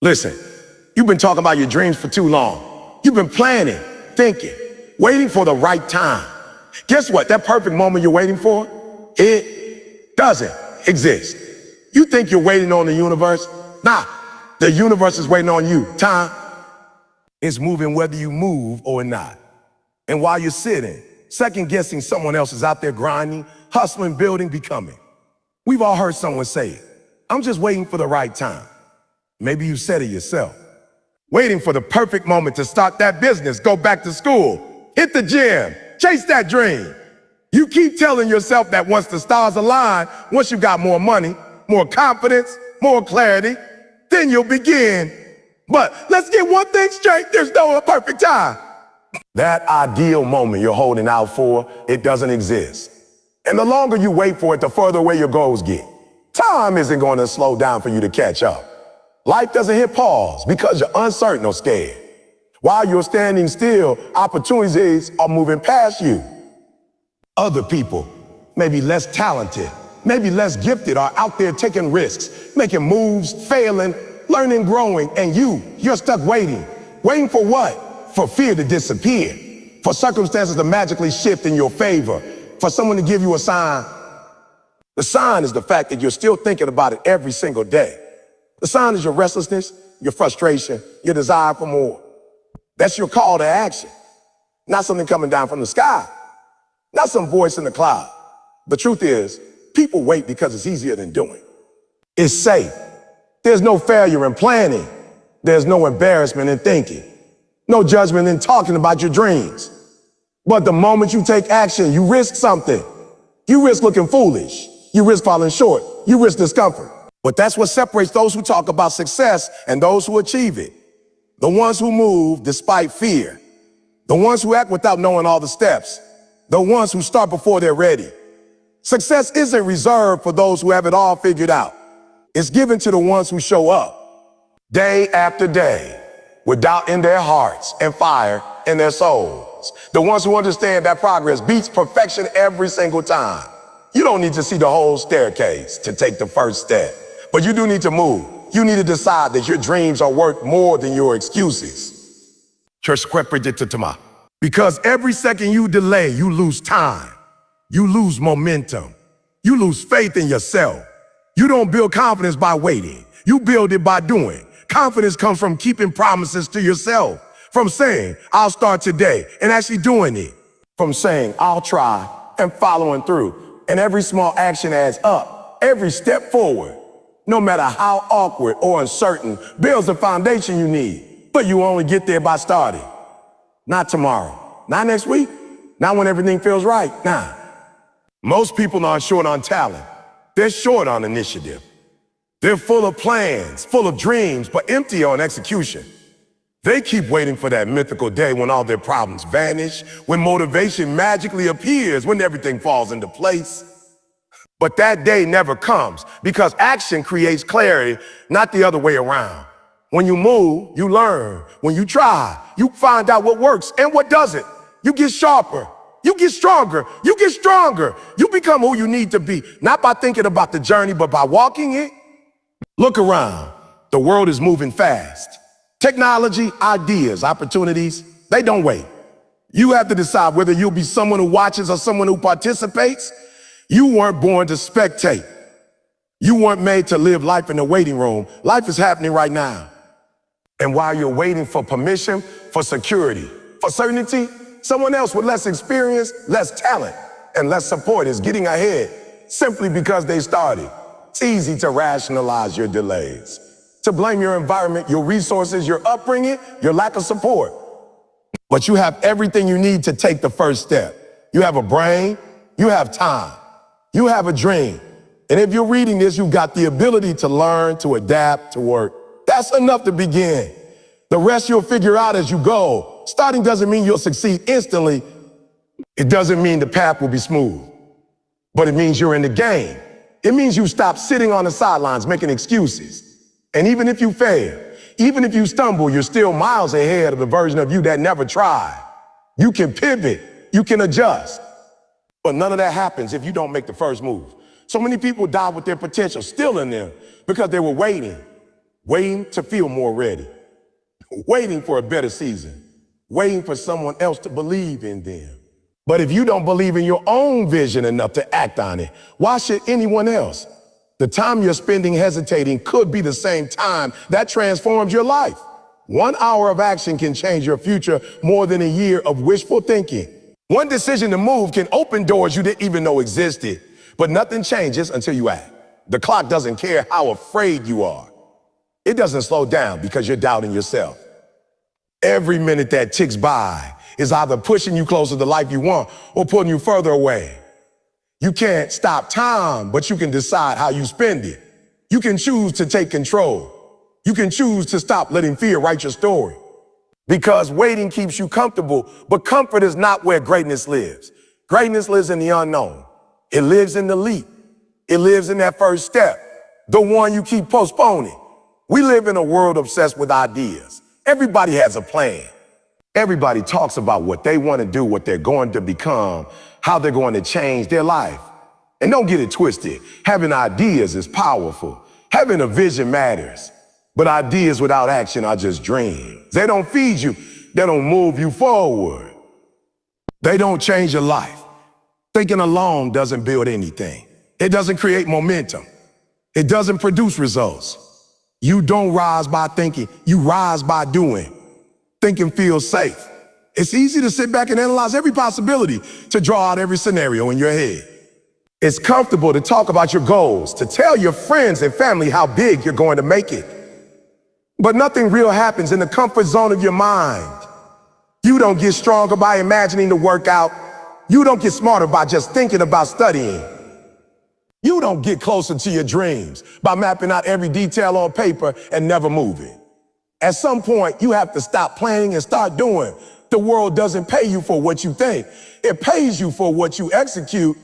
Listen, you've been talking about your dreams for too long. You've been planning, thinking, waiting for the right time. Guess what? That perfect moment you're waiting for, it doesn't exist. You think you're waiting on the universe? Nah, the universe is waiting on you. Time is moving whether you move or not. And while you're sitting, second guessing someone else is out there grinding, hustling, building, becoming. We've all heard someone say it. I'm just waiting for the right time. Maybe you said it yourself. Waiting for the perfect moment to start that business, go back to school, hit the gym, chase that dream. You keep telling yourself that once the stars align, once you got more money, more confidence, more clarity, then you'll begin. But let's get one thing straight, there's no perfect time. That ideal moment you're holding out for, it doesn't exist. And the longer you wait for it, the further away your goals get. Time isn't going to slow down for you to catch up. Life doesn't hit pause because you're uncertain or scared. While you're standing still, opportunities are moving past you. Other people, maybe less talented, maybe less gifted, are out there taking risks, making moves, failing, learning, growing, and you're stuck waiting. Waiting for what? For fear to disappear, for circumstances to magically shift in your favor, for someone to give you a sign. The sign is the fact that you're still thinking about it every single day. The sign is your restlessness, your frustration, your desire for more. That's your call to action. Not something coming down from the sky. Not some voice in the cloud. The truth is, people wait because it's easier than doing. It's safe. There's no failure in planning. There's no embarrassment in thinking. No judgment in talking about your dreams. But the moment you take action, you risk something. You risk looking foolish. You risk falling short. You risk discomfort. But that's what separates those who talk about success and those who achieve it. The ones who move despite fear. The ones who act without knowing all the steps. The ones who start before they're ready. Success isn't reserved for those who have it all figured out. It's given to the ones who show up day after day with doubt in their hearts and fire in their souls. The ones who understand that progress beats perfection every single time. You don't need to see the whole staircase to take the first step. But you do need to move. You need to decide that your dreams are worth more than your excuses. Because every second you delay, you lose time. You lose momentum. You lose faith in yourself. You don't build confidence by waiting. You build it by doing. Confidence comes from keeping promises to yourself. From saying, I'll start today, and actually doing it. From saying, I'll try, and following through. And every small action adds up. Every step forward, no matter how awkward or uncertain, builds the foundation you need. But you only get there by starting. Not tomorrow, not next week, not when everything feels right, nah. Most people aren't short on talent. They're short on initiative. They're full of plans, full of dreams, but empty on execution. They keep waiting for that mythical day when all their problems vanish, when motivation magically appears, when everything falls into place. But that day never comes because action creates clarity, not the other way around. When you move, you learn. When you try, you find out what works and what doesn't. You get sharper. You get stronger. You get stronger. You become who you need to be, not by thinking about the journey, but by walking it. Look around. The world is moving fast. Technology, ideas, opportunities, they don't wait. You have to decide whether you'll be someone who watches or someone who participates. You weren't born to spectate. You weren't made to live life in the waiting room. Life is happening right now. And while you're waiting for permission, for security, for certainty, someone else with less experience, less talent, and less support is getting ahead simply because they started. It's easy to rationalize your delays, to blame your environment, your resources, your upbringing, your lack of support. But you have everything you need to take the first step. You have a brain, you have time, you have a dream. And if you're reading this, you've got the ability to learn, to adapt, to work. That's enough to begin. The rest you'll figure out as you go. Starting doesn't mean you'll succeed instantly. It doesn't mean the path will be smooth. But it means you're in the game. It means you stop sitting on the sidelines making excuses. And even if you fail, even if you stumble, you're still miles ahead of the version of you that never tried. You can pivot, you can adjust. But none of that happens if you don't make the first move. So many people die with their potential still in them because they were waiting. waiting to feel more ready, waiting for a better season, waiting for someone else to believe in them. But if you don't believe in your own vision enough to act on it, why should anyone else? The time you're spending hesitating could be the same time that transforms your life. 1 hour of action can change your future more than a year of wishful thinking. One decision to move can open doors you didn't even know existed, but nothing changes until you act. The clock doesn't care how afraid you are. It doesn't slow down because you're doubting yourself. Every minute that ticks by is either pushing you closer to the life you want or pulling you further away. You can't stop time, but you can decide how you spend it. You can choose to take control. You can choose to stop letting fear write your story. Because waiting keeps you comfortable, but comfort is not where greatness lives. Greatness lives in the unknown. It lives in the leap. It lives in that first step, the one you keep postponing. We live in a world obsessed with ideas. Everybody has a plan. Everybody talks about what they want to do, what they're going to become, how they're going to change their life. And don't get it twisted. Having ideas is powerful. Having a vision matters. But ideas without action are just dreams. They don't feed you. They don't move you forward. They don't change your life. Thinking alone doesn't build anything. It doesn't create momentum. It doesn't produce results. You don't rise by thinking. You rise by doing. Thinking feels safe. It's easy to sit back and analyze every possibility, to draw out every scenario in your head. It's comfortable to talk about your goals, to tell your friends and family how big you're going to make it. But nothing real happens in the comfort zone of your mind. You don't get stronger by imagining the workout. You don't get smarter by just thinking about studying. You don't get closer to your dreams by mapping out every detail on paper and never moving. At some point, you have to stop planning and start doing. The world doesn't pay you for what you think. It pays you for what you execute.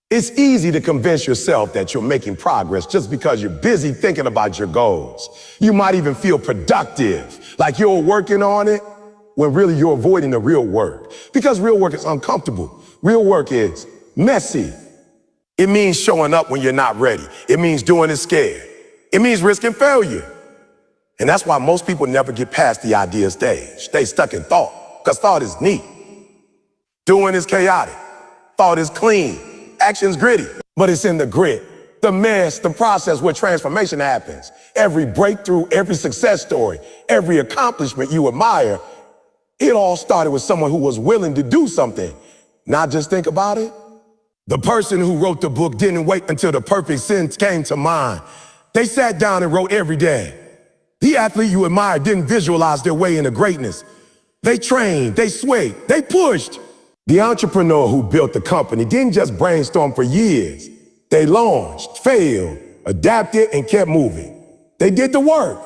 It's easy to convince yourself that you're making progress just because you're busy thinking about your goals. You might even feel productive, like you're working on it, when really you're avoiding the real work. Because real work is uncomfortable. Real work is messy. It means showing up when you're not ready. It means doing it scared. It means risking failure. And that's why most people never get past the idea stage. They stuck in thought, because thought is neat. Doing is chaotic. Thought is clean. Action's gritty. But it's in the grit, the mess, the process where transformation happens. Every breakthrough, every success story, every accomplishment you admire, it all started with someone who was willing to do something, not just think about it. The person who wrote the book didn't wait until the perfect sentence came to mind. They sat down and wrote every day. The athlete you admire didn't visualize their way into greatness. They trained, they sweat, they pushed. The entrepreneur who built the company didn't just brainstorm for years. They launched, failed, adapted, and kept moving. They did the work.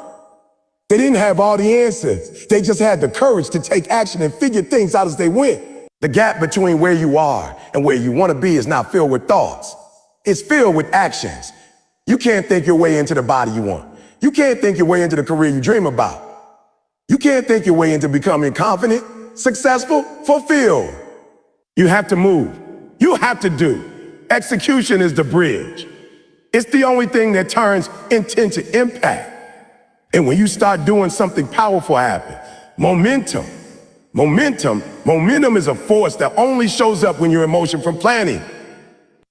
They didn't have all the answers. They just had the courage to take action and figure things out as they went. The gap between where you are and where you want to be is not filled with thoughts. It's filled with actions. You can't think your way into the body you want. You can't think your way into the career you dream about. You can't think your way into becoming confident, successful, fulfilled. You have to move. You have to do. Execution is the bridge. It's the only thing that turns intent to impact. And when you start doing something powerful happen. Momentum is a force that only shows up when you're in motion from planning.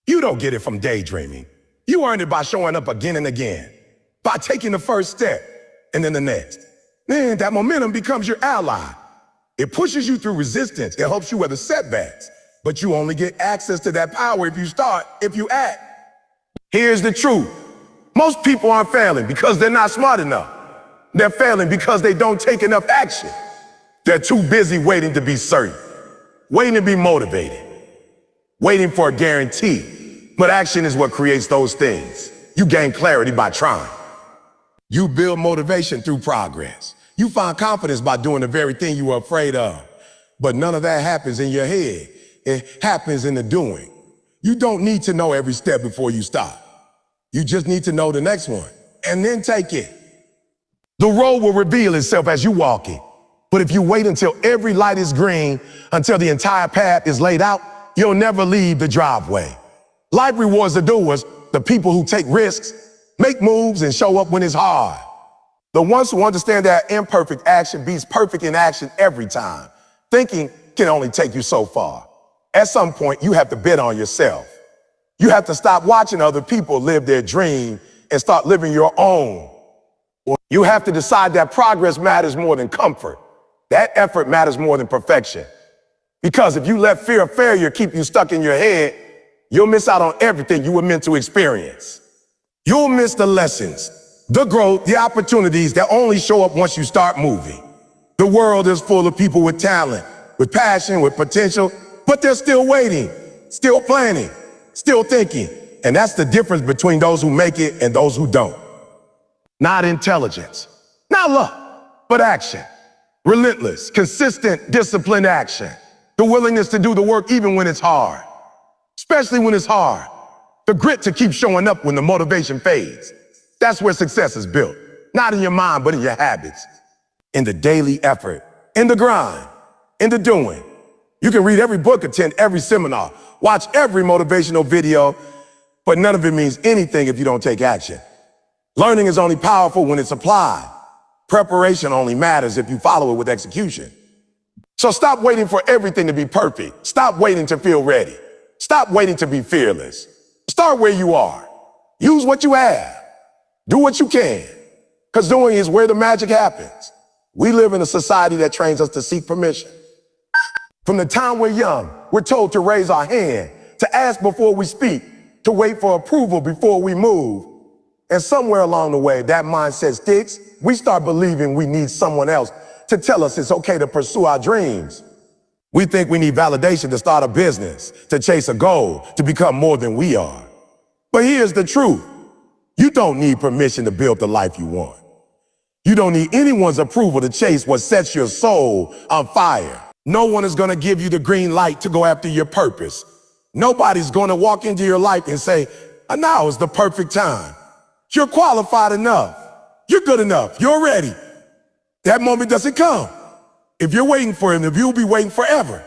You don't get it from daydreaming. You earn it by showing up again and again, by taking the first step and then the next. Then that momentum becomes your ally. It pushes you through resistance. It helps you weather setbacks. But you only get access to that power if you act. Here's the truth. Most people aren't failing because they're not smart enough. They're failing because they don't take enough action. They're too busy waiting to be certain, waiting to be motivated, waiting for a guarantee. But action is what creates those things. You gain clarity by trying. You build motivation through progress. You find confidence by doing the very thing you were afraid of. But none of that happens in your head. It happens in the doing. You don't need to know every step before you start. You just need to know the next one and then take it. The road will reveal itself as you walk it. But if you wait until every light is green, until the entire path is laid out, you'll never leave the driveway. Life rewards the doers, the people who take risks, make moves, and show up when it's hard. The ones who understand that imperfect action beats perfect inaction every time. Thinking can only take you so far. At some point, you have to bet on yourself. You have to stop watching other people live their dream and start living your own. You have to decide that progress matters more than comfort. That effort matters more than perfection. Because if you let fear of failure keep you stuck in your head, you'll miss out on everything you were meant to experience. You'll miss the lessons, the growth, the opportunities that only show up once you start moving. The world is full of people with talent, with passion, with potential, but they're still waiting, still planning, still thinking. And that's the difference between those who make it and those who don't. Not intelligence, not luck, but action. Relentless, consistent, disciplined action. The willingness to do the work even when it's hard, especially when it's hard. The grit to keep showing up when the motivation fades. That's where success is built. Not in your mind, but in your habits. In the daily effort, in the grind, in the doing. You can read every book, attend every seminar, watch every motivational video, but none of it means anything if you don't take action. Learning is only powerful when it's applied. Preparation only matters if you follow it with execution. So stop waiting for everything to be perfect. Stop waiting to feel ready. Stop waiting to be fearless. Start where you are. Use what you have. Do what you can. Because doing is where the magic happens. We live in a society that trains us to seek permission. From the time we're young, we're told to raise our hand, to ask before we speak, to wait for approval before we move. And somewhere along the way, that mindset sticks. We start believing we need someone else to tell us it's okay to pursue our dreams. We think we need validation to start a business, to chase a goal, to become more than we are. But here's the truth. You don't need permission to build the life you want. You don't need anyone's approval to chase what sets your soul on fire. No one is going to give you the green light to go after your purpose. Nobody's going to walk into your life and say, now is the perfect time. You're qualified enough. You're good enough. You're ready. That moment doesn't come. If you're waiting for him, you'll be waiting forever.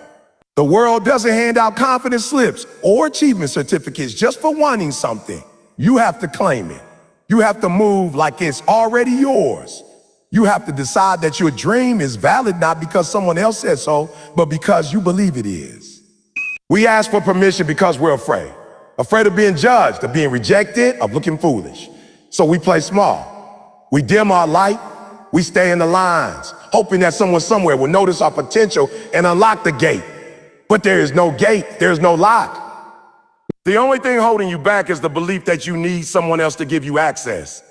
The world doesn't hand out confidence slips or achievement certificates just for wanting something. You have to claim it. You have to move like it's already yours. You have to decide that your dream is valid not because someone else said so, but because you believe it is. We ask for permission because we're afraid. Afraid of being judged, of being rejected, of looking foolish. So we play small. We dim our light. We stay in the lines, hoping that someone somewhere will notice our potential and unlock the gate. But there is no gate, there's no lock. The only thing holding you back is the belief that you need someone else to give you access.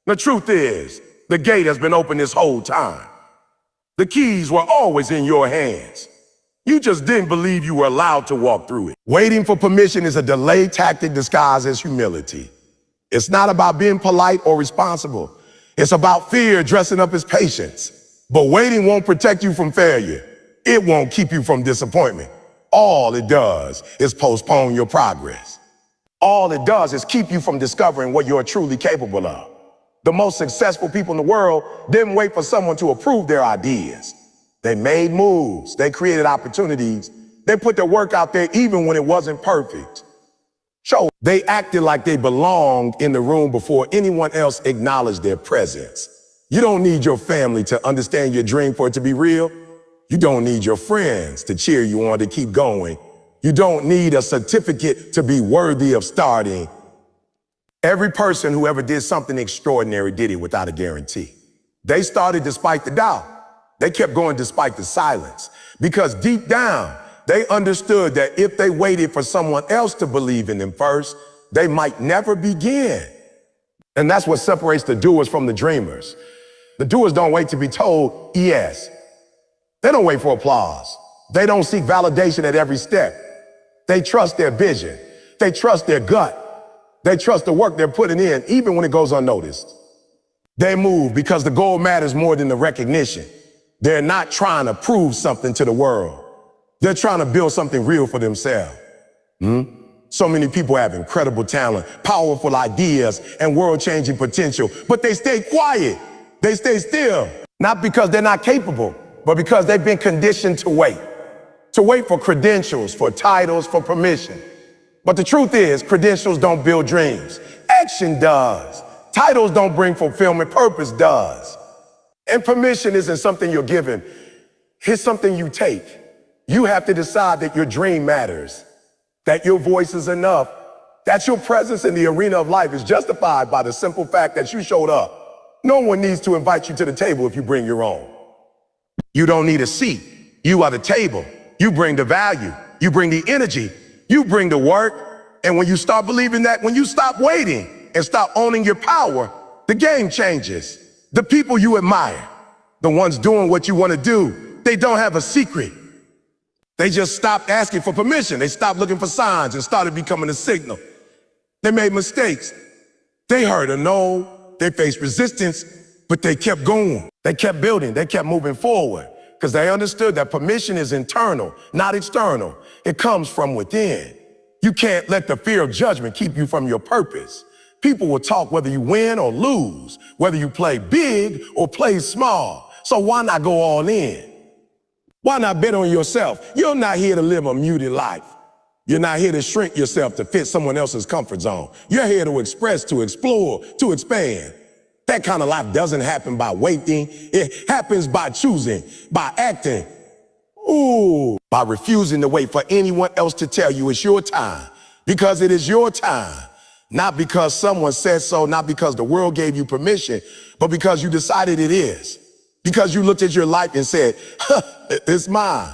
The truth is, the gate has been open this whole time. The keys were always in your hands. You just didn't believe you were allowed to walk through it. Waiting for permission is a delay tactic disguised as humility. It's not about being polite or responsible. It's about fear dressing up as patience. But waiting won't protect you from failure. It won't keep you from disappointment. All it does is postpone your progress. All it does is keep you from discovering what you're truly capable of. The most successful people in the world didn't wait for someone to approve their ideas. They made moves. They created opportunities. They put their work out there even when it wasn't perfect. So they acted like they belonged in the room before anyone else acknowledged their presence. You don't need your family to understand your dream for it to be real. You don't need your friends to cheer you on to keep going. You don't need a certificate to be worthy of starting. Every person who ever did something extraordinary did it without a guarantee. They started despite the doubt. They kept going despite the silence. Because deep down, they understood that if they waited for someone else to believe in them first, they might never begin. And that's what separates the doers from the dreamers. The doers don't wait to be told yes. They don't wait for applause. They don't seek validation at every step. They trust their vision. They trust their gut. They trust the work they're putting in, even when it goes unnoticed. They move because the goal matters more than the recognition. They're not trying to prove something to the world. They're trying to build something real for themselves. So many people have incredible talent, powerful ideas, and world-changing potential, but they stay quiet. They stay still, not because they're not capable, but because they've been conditioned to wait for credentials, for titles, for permission. But the truth is, credentials don't build dreams. Action does. Titles don't bring fulfillment. Purpose does. And permission isn't something you're given. It's something you take. You have to decide that your dream matters, that your voice is enough, that your presence in the arena of life is justified by the simple fact that you showed up. No one needs to invite you to the table if you bring your own. You don't need a seat. You are the table. You bring the value. You bring the energy. You bring the work. And when you start believing that, when you stop waiting and stop owning your power, the game changes. The people you admire, the ones doing what you want to do, they don't have a secret. They just stopped asking for permission. They stopped looking for signs and started becoming a signal. They made mistakes. They heard a no. They faced resistance, but they kept going. They kept building. They kept moving forward because they understood that permission is internal, not external. It comes from within. You can't let the fear of judgment keep you from your purpose. People will talk whether you win or lose, whether you play big or play small. So why not go all in? Why not bet on yourself? You're not here to live a muted life. You're not here to shrink yourself to fit someone else's comfort zone. You're here to express, to explore, to expand. That kind of life doesn't happen by waiting. It happens by choosing, by acting. By refusing to wait for anyone else to tell you it's your time. Because it is your time. Not because someone said so, not because the world gave you permission, but because you decided it is. Because you looked at your life and said, it's mine,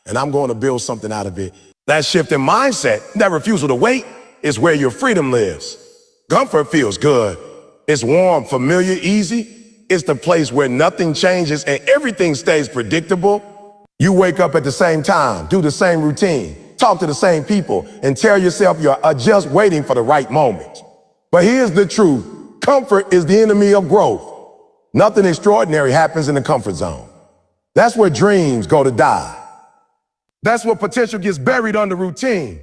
and I'm going to build something out of it. That shift in mindset, that refusal to wait, is where your freedom lives. Comfort feels good. It's warm, familiar, easy. It's the place where nothing changes and everything stays predictable. You wake up at the same time, do the same routine, talk to the same people, and tell yourself you're just waiting for the right moment. But here's the truth. Comfort is the enemy of growth. Nothing extraordinary happens in the comfort zone. That's where dreams go to die. That's where potential gets buried under routine.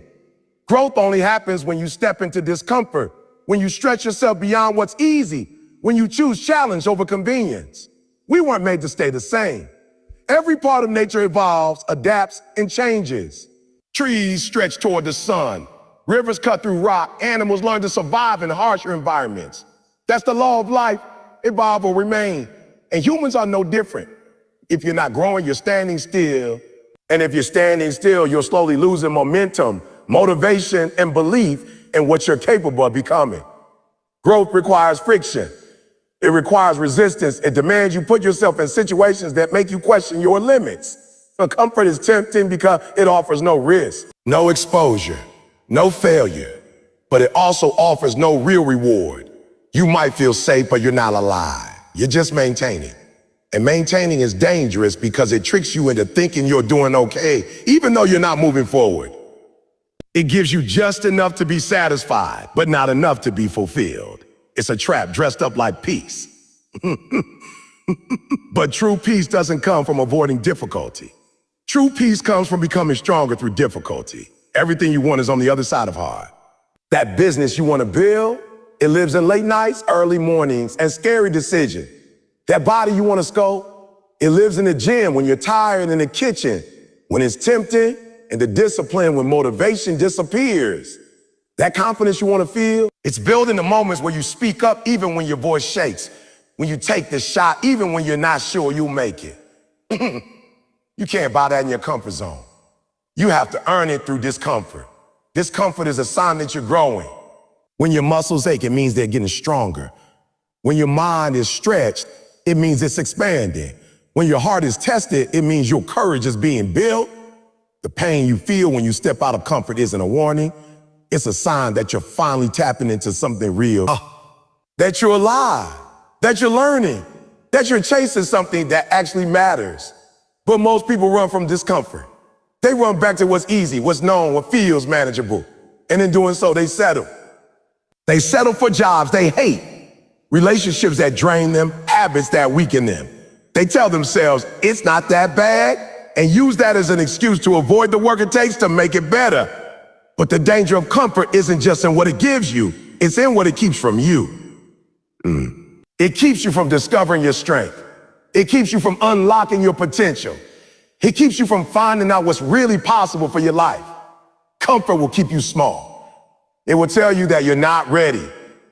Growth only happens when you step into discomfort, when you stretch yourself beyond what's easy, when you choose challenge over convenience. We weren't made to stay the same. Every part of nature evolves, adapts, and changes. Trees stretch toward the sun. Rivers cut through rock. Animals learn to survive in harsher environments. That's the law of life. Evolve or remain. And humans are no different. If you're not growing, you're standing still. And if you're standing still, you're slowly losing momentum, motivation, and belief in what you're capable of becoming. Growth requires friction. It requires resistance. It demands you put yourself in situations that make you question your limits. Comfort is tempting because it offers no risk, no exposure, no failure, but it also offers no real reward. You might feel safe, but you're not alive. You're just maintaining. And maintaining is dangerous because it tricks you into thinking you're doing okay, even though you're not moving forward. It gives you just enough to be satisfied, but not enough to be fulfilled. It's a trap dressed up like peace. But true peace doesn't come from avoiding difficulty. True peace comes from becoming stronger through difficulty. Everything you want is on the other side of hard. That business you want to build, it lives in late nights, early mornings, and scary decisions. That body you want to sculpt, it lives in the gym when you're tired, in the kitchen, when it's tempting, and the discipline when motivation disappears. That confidence you want to feel, it's built in the moments where you speak up even when your voice shakes, when you take the shot even when you're not sure you'll make it. You can't buy that in your comfort zone. You have to earn it through discomfort. Discomfort is a sign that you're growing. When your muscles ache, it means they're getting stronger. When your mind is stretched, it means it's expanding. When your heart is tested, it means your courage is being built. The pain you feel when you step out of comfort isn't a warning. It's a sign that you're finally tapping into something real. That you're alive, that you're learning, that you're chasing something that actually matters. But most people run from discomfort. They run back to what's easy, what's known, what feels manageable. And in doing so, they settle. They settle for jobs they hate, relationships that drain them, habits that weaken them. They tell themselves it's not that bad and use that as an excuse to avoid the work it takes to make it better. But the danger of comfort isn't just in what it gives you, it's in what it keeps from you. It keeps you from discovering your strength. It keeps you from unlocking your potential. It keeps you from finding out what's really possible for your life. Comfort will keep you small. It will tell you that you're not ready,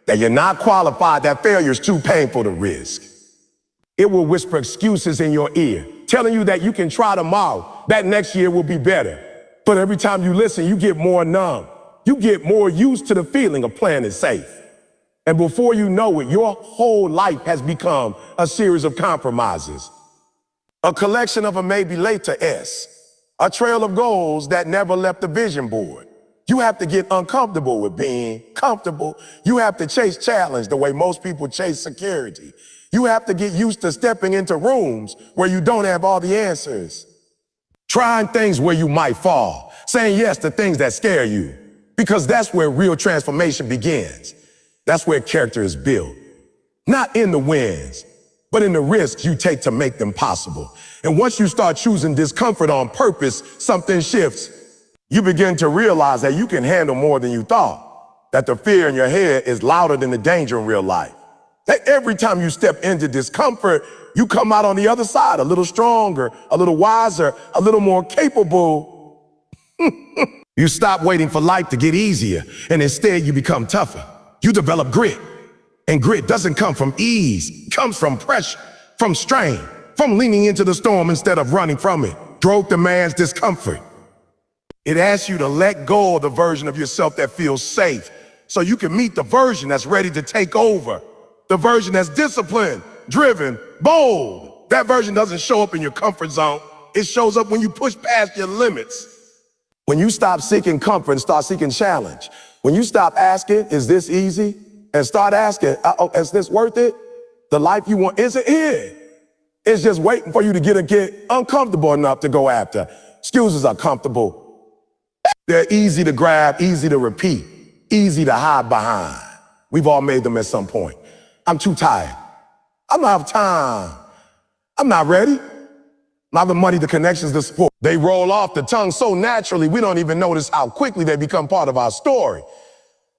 that you're not qualified, that failure is too painful to risk. It will whisper excuses in your ear, telling you that you can try tomorrow, that next year will be better. But every time you listen, you get more numb. You get more used to the feeling of playing it safe. And before you know it, your whole life has become a series of compromises. A collection of a maybe later S. A trail of goals that never left the vision board. You have to get uncomfortable with being comfortable. You have to chase challenge the way most people chase security. You have to get used to stepping into rooms where you don't have all the answers. Trying things where you might fall. Saying yes to things that scare you. Because that's where real transformation begins. That's where character is built. Not in the wins, but in the risks you take to make them possible. And once you start choosing discomfort on purpose, something shifts. You begin to realize that you can handle more than you thought. That the fear in your head is louder than the danger in real life. That every time you step into discomfort, you come out on the other side a little stronger, a little wiser, a little more capable. You stop waiting for life to get easier, and instead you become tougher. You develop grit. And grit doesn't come from ease. It comes from pressure, from strain, from leaning into the storm instead of running from it. Growth demands discomfort. It asks you to let go of the version of yourself that feels safe so you can meet the version that's ready to take over. The version that's disciplined, driven, bold. That version doesn't show up in your comfort zone. It shows up when you push past your limits. When you stop seeking comfort and start seeking challenge. When you stop asking, is this easy? And start asking, is this worth it? The life you want, is it here? It's just waiting for you to get uncomfortable enough to go after. Excuses are comfortable. They're easy to grab, easy to repeat, easy to hide behind. We've all made them at some point. I'm too tired. I don't have time. I'm not ready. I have the money, the connections, the support. They roll off the tongue so naturally, we don't even notice how quickly they become part of our story.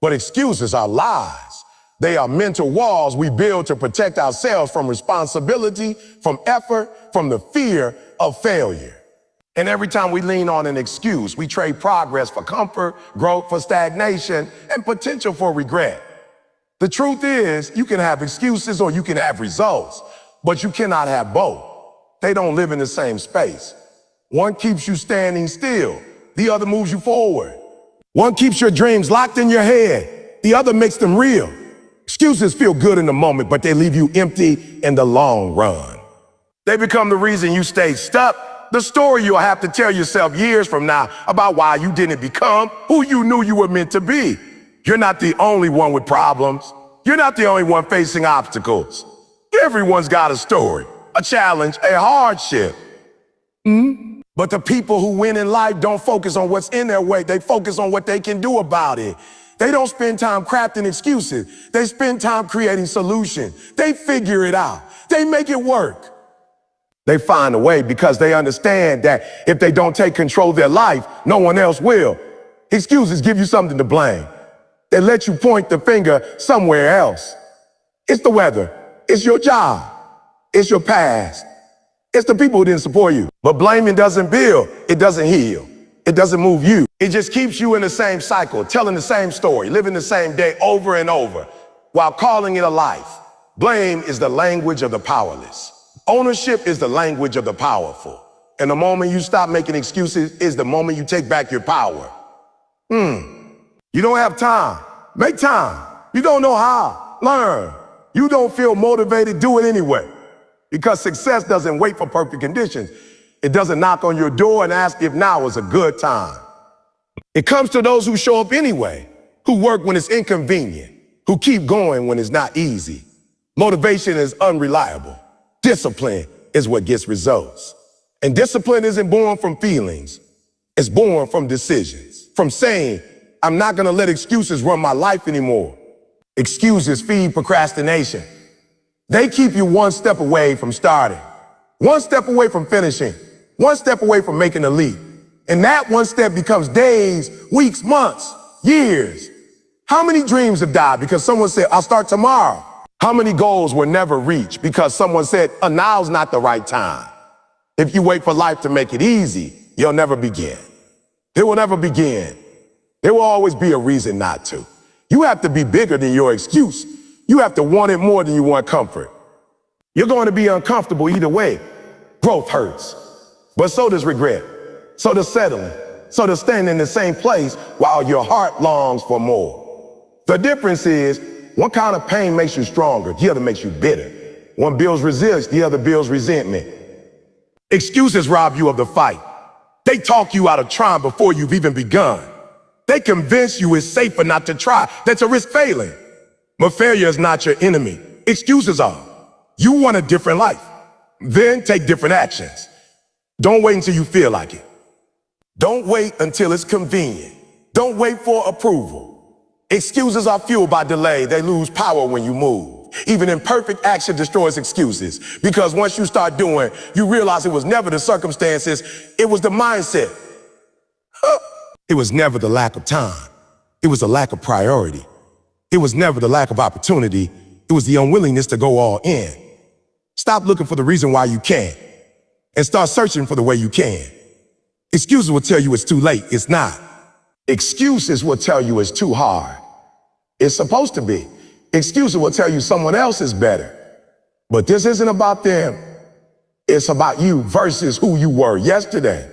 But excuses are lies. They are mental walls we build to protect ourselves from responsibility, from effort, from the fear of failure. And every time we lean on an excuse, we trade progress for comfort, growth for stagnation, and potential for regret. The truth is, you can have excuses or you can have results, but you cannot have both. They don't live in the same space. One keeps you standing still, the other moves you forward. One keeps your dreams locked in your head, the other makes them real. Excuses feel good in the moment, but they leave you empty in the long run. They become the reason you stay stuck, the story you'll have to tell yourself years from now about why you didn't become who you knew you were meant to be. You're not the only one with problems. You're not the only one facing obstacles. Everyone's got a story, a challenge, a hardship. But the people who win in life don't focus on what's in their way. They focus on what they can do about it. They don't spend time crafting excuses. They spend time creating solutions. They figure it out. They make it work. They find a way because they understand that if they don't take control of their life, no one else will. Excuses give you something to blame. They let you point the finger somewhere else. It's the weather. It's your job. It's your past. It's the people who didn't support you. But blaming doesn't build. It doesn't heal. It doesn't move you. It just keeps you in the same cycle, telling the same story, living the same day over and over, while calling it a life. Blame is the language of the powerless. Ownership is the language of the powerful. And the moment you stop making excuses is the moment you take back your power. You don't have time. Make time. You don't know how. Learn. You don't feel motivated. Do it anyway. Because success doesn't wait for perfect conditions. It doesn't knock on your door and ask if now is a good time. It comes to those who show up anyway, who work when it's inconvenient, who keep going when it's not easy. Motivation is unreliable. Discipline is what gets results. And discipline isn't born from feelings. It's born from decisions, from saying, I'm not going to let excuses run my life anymore. Excuses feed procrastination. They keep you one step away from starting, one step away from finishing, one step away from making a leap. And that one step becomes days, weeks, months, years. How many dreams have died because someone said, I'll start tomorrow? How many goals were never reached because someone said, now's not the right time? If you wait for life to make it easy, you'll never begin. It will never begin. There will always be a reason not to. You have to be bigger than your excuse. You have to want it more than you want comfort. You're going to be uncomfortable either way. Growth hurts, but so does regret. So does settling. So does standing in the same place while your heart longs for more. The difference is, one kind of pain makes you stronger, the other makes you bitter. One builds resilience, the other builds resentment. Excuses rob you of the fight. They talk you out of trying before you've even begun. They convince you it's safer not to try than to risk failing. But failure is not your enemy. Excuses are. You want a different life. Then take different actions. Don't wait until you feel like it. Don't wait until it's convenient. Don't wait for approval. Excuses are fueled by delay. They lose power when you move. Even imperfect action destroys excuses, because once you start doing, you realize it was never the circumstances, it was the mindset. It was never the lack of time. It was the lack of priority. It was never the lack of opportunity. It was the unwillingness to go all in. Stop looking for the reason why you can't and start searching for the way you can. Excuses will tell you it's too late. It's not. Excuses will tell you it's too hard. It's supposed to be. Excuses will tell you someone else is better. But this isn't about them. It's about you versus who you were yesterday.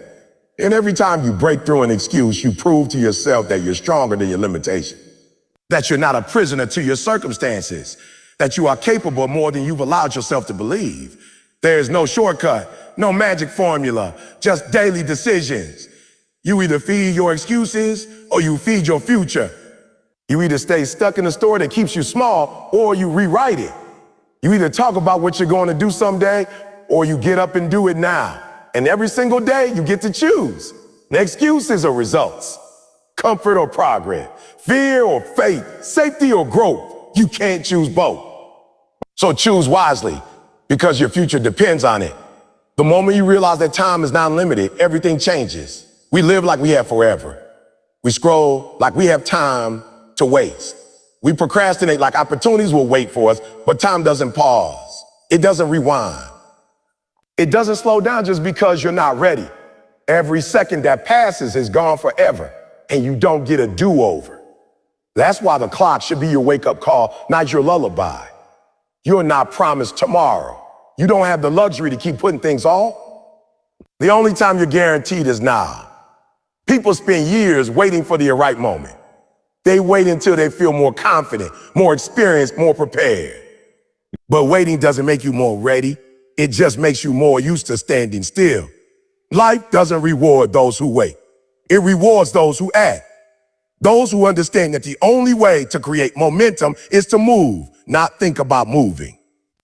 And every time you break through an excuse, you prove to yourself that you're stronger than your limitation, that you're not a prisoner to your circumstances, that you are capable more than you've allowed yourself to believe. There's no shortcut, no magic formula, just daily decisions. You either feed your excuses or you feed your future. You either stay stuck in a story that keeps you small or you rewrite it. You either talk about what you're going to do someday or you get up and do it now. And every single day you get to choose. The excuses or results, comfort or progress, fear or faith, safety or growth. You can't choose both. So choose wisely, because your future depends on it. The moment you realize that time is not limited, everything changes. We live like we have forever. We scroll like we have time to waste. We procrastinate like opportunities will wait for us, but time doesn't pause. It doesn't rewind. It doesn't slow down just because you're not ready. Every second that passes is gone forever, and you don't get a do-over. That's why the clock should be your wake-up call, not your lullaby. You're not promised tomorrow. You don't have the luxury to keep putting things off. The only time you're guaranteed is now. People spend years waiting for the right moment. They wait until they feel more confident, more experienced, more prepared. But waiting doesn't make you more ready. It just makes you more used to standing still. Life doesn't reward those who wait. It rewards those who act. Those who understand that the only way to create momentum is to move, not think about moving.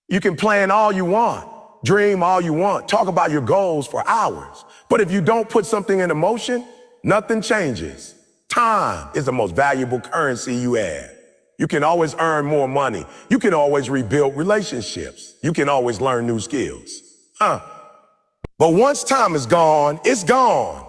You can plan all you want, dream all you want, talk about your goals for hours. But if you don't put something into motion, nothing changes. Time is the most valuable currency you have. You can always earn more money. You can always rebuild relationships. You can always learn new skills. But once time is gone, it's gone.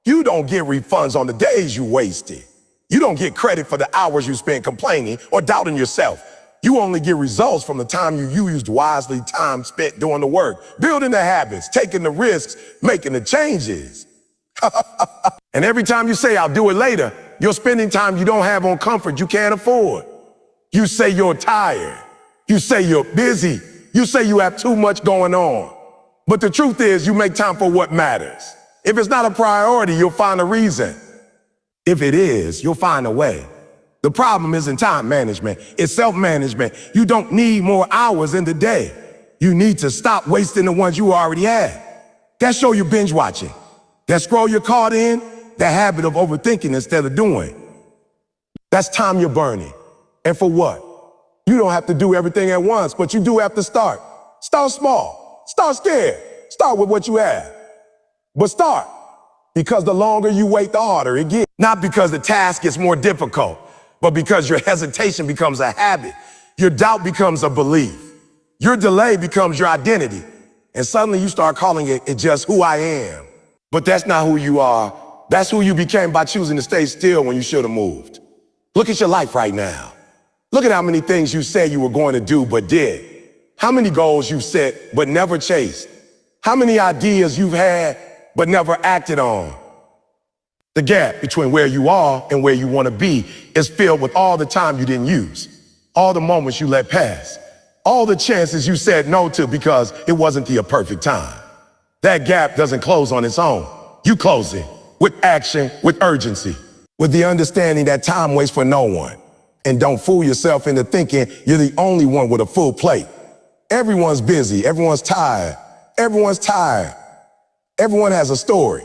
You don't get refunds on the days you wasted. You don't get credit for the hours you spent complaining or doubting yourself. You only get results from the time you used wisely, time spent doing the work, building the habits, taking the risks, making the changes. And every time you say, I'll do it later, you're spending time you don't have on comfort you can't afford. You say you're tired. You say you're busy. You say you have too much going on. But the truth is, you make time for what matters. If it's not a priority, you'll find a reason. If it is, you'll find a way. The problem isn't time management, it's self-management. You don't need more hours in the day. You need to stop wasting the ones you already had. That show you're binge watching. That scroll you're caught in, that habit of overthinking instead of doing. That's time you're burning. And for what? You don't have to do everything at once, but you do have to start. Start small. Start scared. Start with what you have. But start, because the longer you wait, the harder it gets. Not because the task gets more difficult, but because your hesitation becomes a habit. Your doubt becomes a belief. Your delay becomes your identity. And suddenly you start calling it just who I am. But that's not who you are. That's who you became by choosing to stay still when you should have moved. Look at your life right now. Look at how many things you said you were going to do but did. How many goals you've set but never chased. How many ideas you've had but never acted on. The gap between where you are and where you want to be is filled with all the time you didn't use, all the moments you let pass, All the chances you said no to because it wasn't the perfect time. That gap doesn't close on its own. You close it with action, with urgency, with the understanding that time waits for no one. And don't fool yourself into thinking you're the only one with a full plate. Everyone's busy, everyone's tired, everyone's tired. Everyone has a story.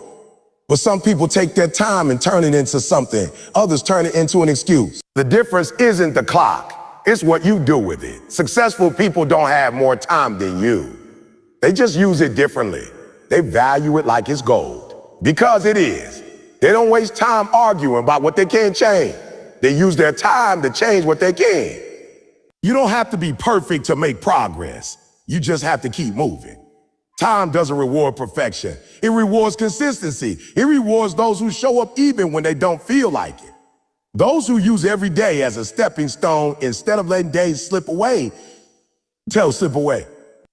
But some people take their time and turn it into something. Others turn it into an excuse. The difference isn't the clock. It's what you do with it. Successful people don't have more time than you. They just use it differently. They value it like it's gold. Because it is. They don't waste time arguing about what they can't change. They use their time to change what they can. You don't have to be perfect to make progress. You just have to keep moving. Time doesn't reward perfection. It rewards consistency. It rewards those who show up even when they don't feel like it. Those who use every day as a stepping stone instead of letting days slip away. Slip away.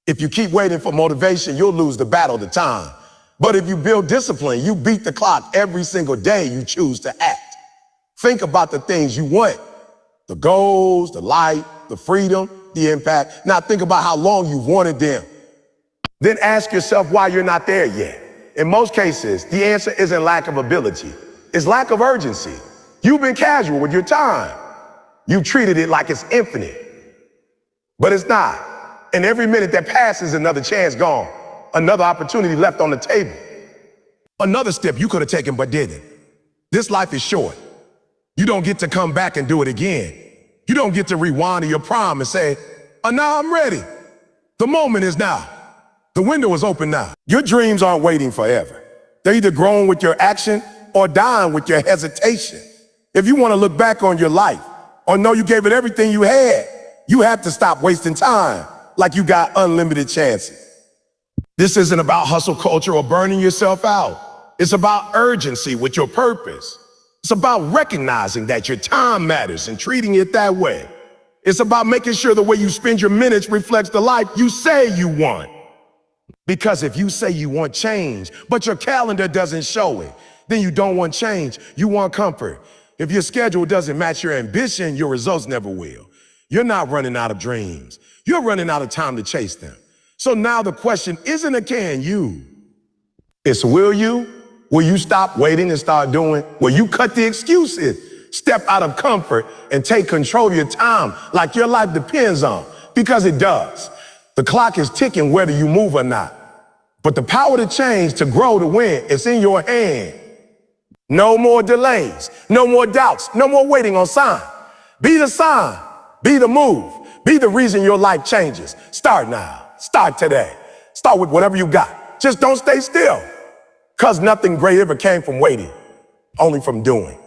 If you keep waiting for motivation, you'll lose the battle to time. But if you build discipline, you beat the clock every single day you choose to act. Think about the things you want. The goals, the light, the freedom, the impact. Now think about how long you've wanted them. Then ask yourself why you're not there yet. In most cases, the answer isn't lack of ability. It's lack of urgency. You've been casual with your time. You treated it like it's infinite. But it's not. And every minute that passes, another chance gone. Another opportunity left on the table. Another step you could have taken but didn't. This life is short. You don't get to come back and do it again. You don't get to rewind to your prime and say, oh, now I'm ready. The moment is now. The window is open now. Your dreams aren't waiting forever. They're either growing with your action or dying with your hesitation. If you want to look back on your life or know you gave it everything you had, you have to stop wasting time like you got unlimited chances. This isn't about hustle culture or burning yourself out. It's about urgency with your purpose. It's about recognizing that your time matters and treating it that way. It's about making sure the way you spend your minutes reflects the life you say you want. Because if you say you want change, but your calendar doesn't show it, then you don't want change, you want comfort. If your schedule doesn't match your ambition, your results never will. You're not running out of dreams. You're running out of time to chase them. So now the question isn't a can you? It's will you? Will you stop waiting and start doing? Will you cut the excuses? Step out of comfort and take control of your time like your life depends on, because it does. The clock is ticking whether you move or not. But the power to change, to grow, to win, it's in your hand. No more delays, no more doubts, no more waiting on sign. Be the sign, be the move, be the reason your life changes. Start now, start today. Start with whatever you got. Just don't stay still. Because nothing great ever came from waiting, only from doing.